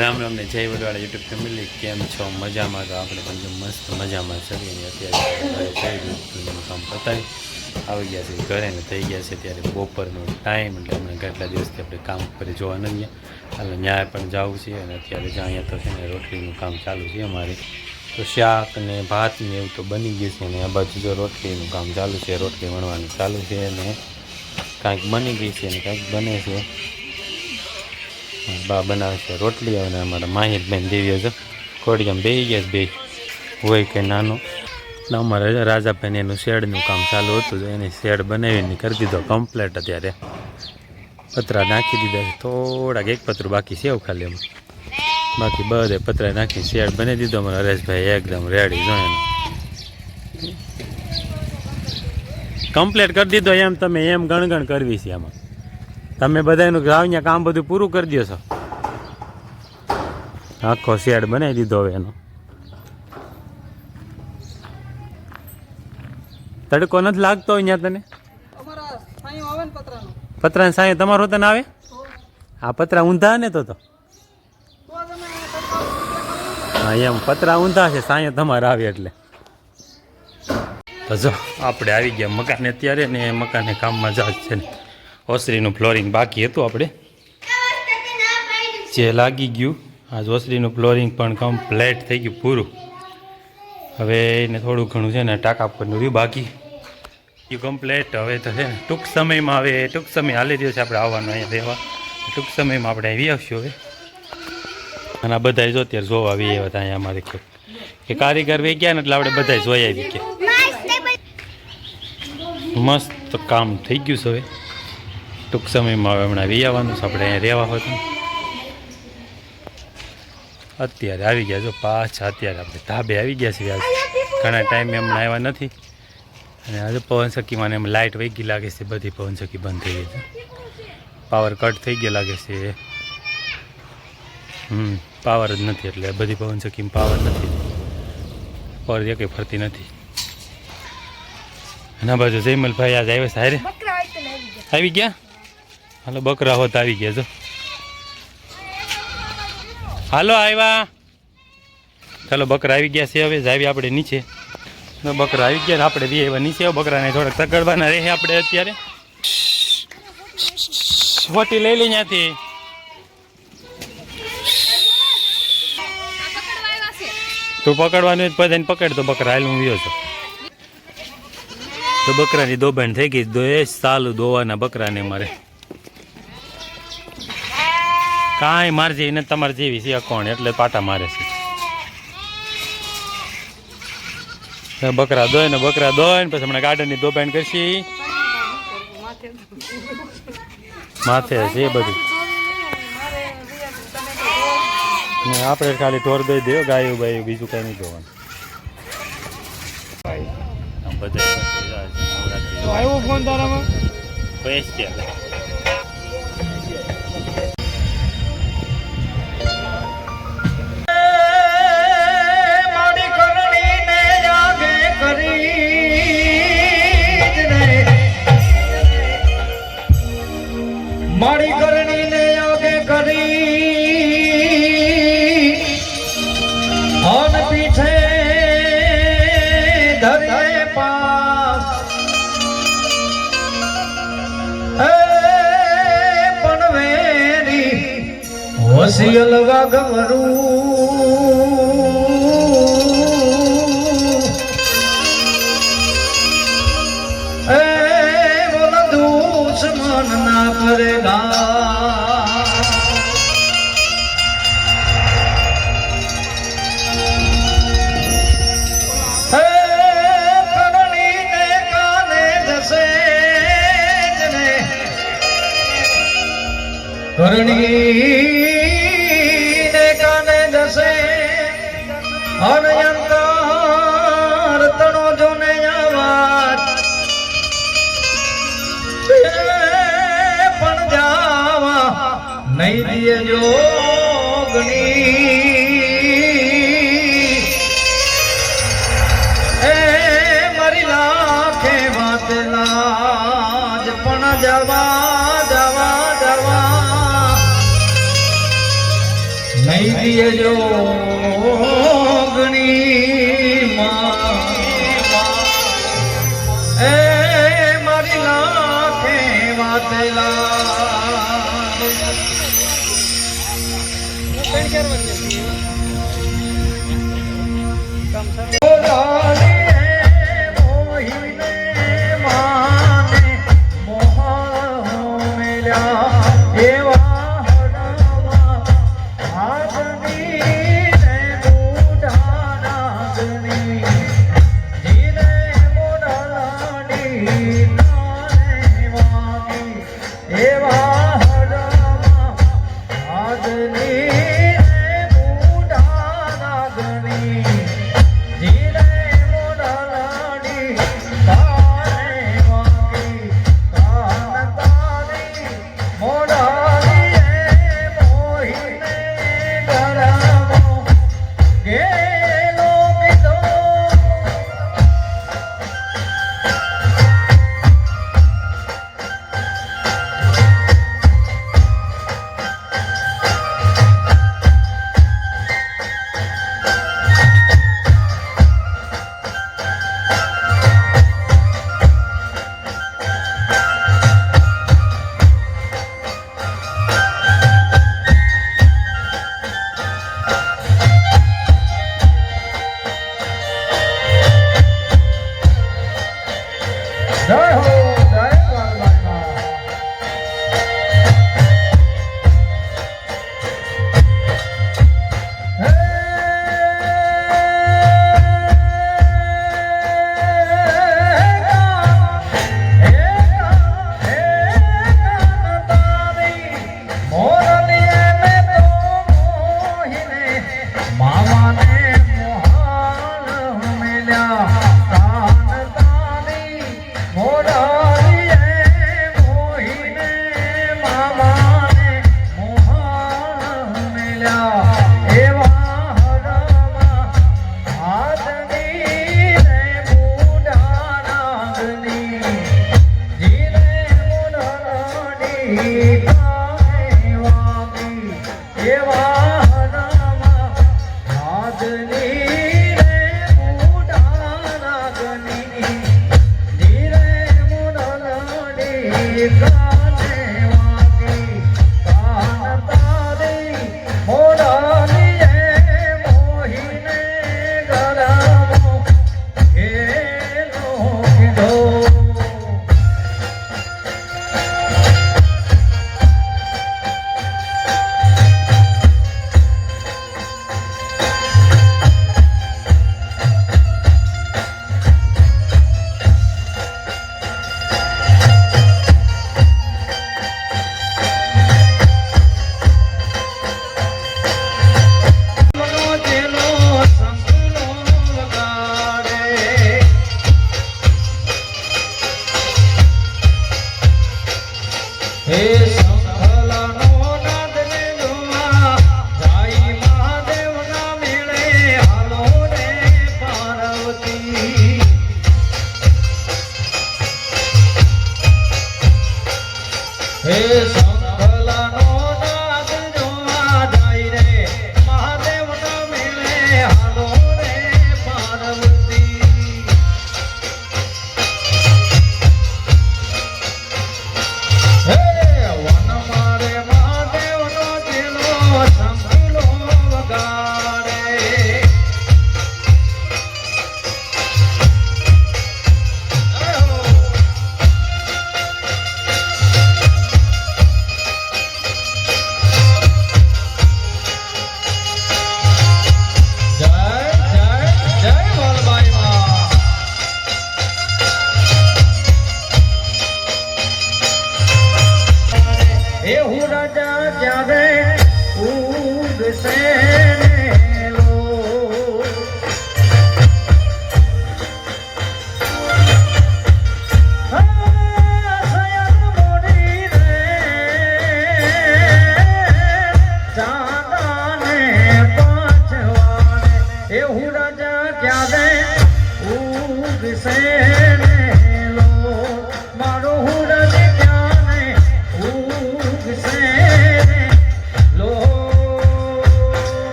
રામ રામ ને જય Vadwala YouTube family, કેમ છો? મજામાં? તો આપણે પણ મસ્ત મજામાં ચડીને અત્યારે કામ પતાવી આવી ગયા છે ઘરે ને થઈ ગયા છે ત્યારે બપોરનો ટાઈમ. એટલે હમણાં કેટલા દિવસથી આપણે કામ ઉપર જોવા ન ગયા, એટલે ન્યાય પણ જવું છે. અને અત્યારે જ્યાં અહીંયા તો છે ને રોટલીનું કામ ચાલુ છે અમારે, તો શાક ને ભાત ને એવું તો બની ગયું છે. અને આ બાજુ જો રોટલીનું કામ ચાલુ છે, રોટલી વણવાનું ચાલુ છે. અને કાંઈક બની ગઈ છે અને કાંઈક બને છે. બા બનાવે છે રોટલી. અને અમારા માહિરબેન દેવીઓ છે કોડિયામાં બેસી ગયા છે, બે હોય કે નાનો. અમારે રાજાભાઈને એનું શેડનું કામ ચાલુ હતું, એને શેડ બનાવીને કરી દીધો કમ્પ્લેટ. અત્યારે પતરા નાખી દીધા છે, થોડાક એક પતરું બાકી છે એવું ખાલી, એમ બાકી બધે પતરા નાખી શેડ બનાવી દીધો. અમારા હરેશભાઈ એકદમ રેડી જો એને કમ્પ્લેટ કરી દીધો. એમ તમે એમ ગણગણ કરવી છે આમાં, તમે બધાનું અહીંયા કામ બધું પૂરું કરી દો છો. આખો શેડ બનાવી દીધો હવે એનો. તડકો નથી લાગતો અહીંયા તને? પતરા સાંય તમારો તને આવે? આ પતરા ઊંધા ને તો હા એમ પતરા ઊંધા છે, સાંય તમારે આવે એટલે. તો જો આપણે આવી ગયા મકાને અત્યારે, ને મકાને કામમાં જ છે ને ઓસરીનું ફ્લોરિંગ બાકી હતું આપણે જે લાગી ગયું. આજ ઓસરીનું ફ્લોરિંગ પણ કમ્પ્લેટ થઈ ગયું પૂરું. હવે એને થોડું ઘણું છે ને ટાંકા પરનું રહ્યું બાકી કમ્પ્લેટ. હવે તો છે ને ટૂંક સમયમાં, હવે ટૂંક સમય હાલી રહ્યો છે આપણે આવવાનું અહીંયા રહેવા. ટૂંક સમયમાં આપણે આવી આવશું હવે. અને આ બધા જો અત્યારે જોવા આવી આવ્યા હતા અહીંયા અમારે કે કારીગર વે ગયા ને, એટલે આપણે બધા જોઈ આવી કે મસ્ત કામ થઈ ગયું છે. હવે ટૂંક સમયમાં હવે હમણાં વી આવવાનું છે આપણે અહીંયા રહેવા હોય. અત્યારે આવી ગયા જો પાછા, અત્યારે આપણે ધાબે આવી ગયા છીએ. આજ ઘણા ટાઈમે હમણાં આવ્યા નથી. અને આજે પવનચક્કીમાં એમ લાઇટ વહી ગઈ લાગે છે, બધી પવનચક્કી બંધ થઈ ગઈ છે, પાવર કટ થઈ ગયો લાગે છે. પાવર જ નથી, એટલે બધી પવનચક્કીમાં પાવર નથી, પાવર એક ફરતી નથી. અને બાજુ જયમલભાઈ આજ આવ્યા સારે આવી ગયા. હાલો બકરા હોત આવી ગયા જો, હાલો આવ્યા. ચાલો બકરા આવી ગયા છે. હવે જાવી આપણે નીચે. બકરા આવી ગયા ને આપણે બી આવ્યા નીચે. બકરાને થોડાક તગડવાના રહે આપણે અત્યારે. હોટી લઈ લઈ ત્યાંથી. તું પકડવાનું બધાને પકડ તો બકરા હાલ હું વ્યો છું. તો બકરાની દોબાણ થઈ ગઈ. સાલું દોવાના બકરાને મારે કાંઈ માર જેવી ને તમારે જેવી છે કોણ, એટલે પાટા મારે છે. બકરા દોય ને પછી હમણાં ગાર્ડનની દોબાણ કરશી. માથે છે બધું. આપણે ખાલી ઢોર દઈ દો, ગાયું બાયું બીજું કઈ નહીં જોવાનું. આવ્યો ફોન તારામાં પૈસા મારી કરણી ને આગે કરી હન પીછે ધરે પાસ પણ વેરી હોશિયલ વાગવરું બોલ દુશ્મન ના કરેગા. કરણી ને કાને જશે અનયંતર તણો જોને આવાજ પણ જાવા નહીં દિયે જોગણી. એ મારી લાખે વાત લાજ પણ જવા જવા જવા નહીં દિયે જોગણી માં એ મારી લાખે વાતલા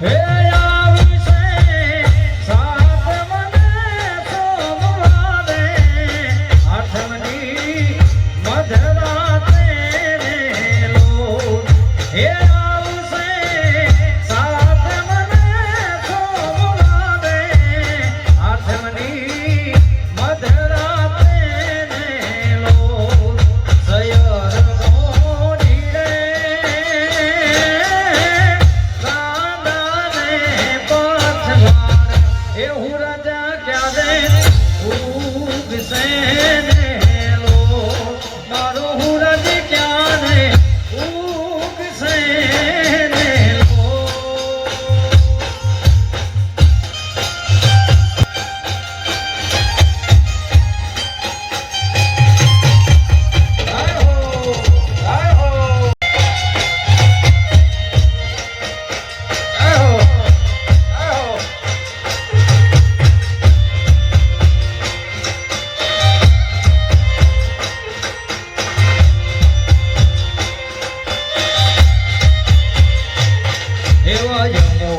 હે આવશે સાત મને સોમવારે આઠમની મધરાતે રે લોટ. હે આવશે સાત મને સોમવારે આઠમની મધરાતે રે લોટ. સયર મોડી રે કાંદાને પથવાર. એ હું રાજા ક્યારે ઉગશે ને લોટ. મારો હું રાજી ક્યારે ઉગશે ને લોટ. જય હો, જય હો. જય હો, જય હો. એવા યમો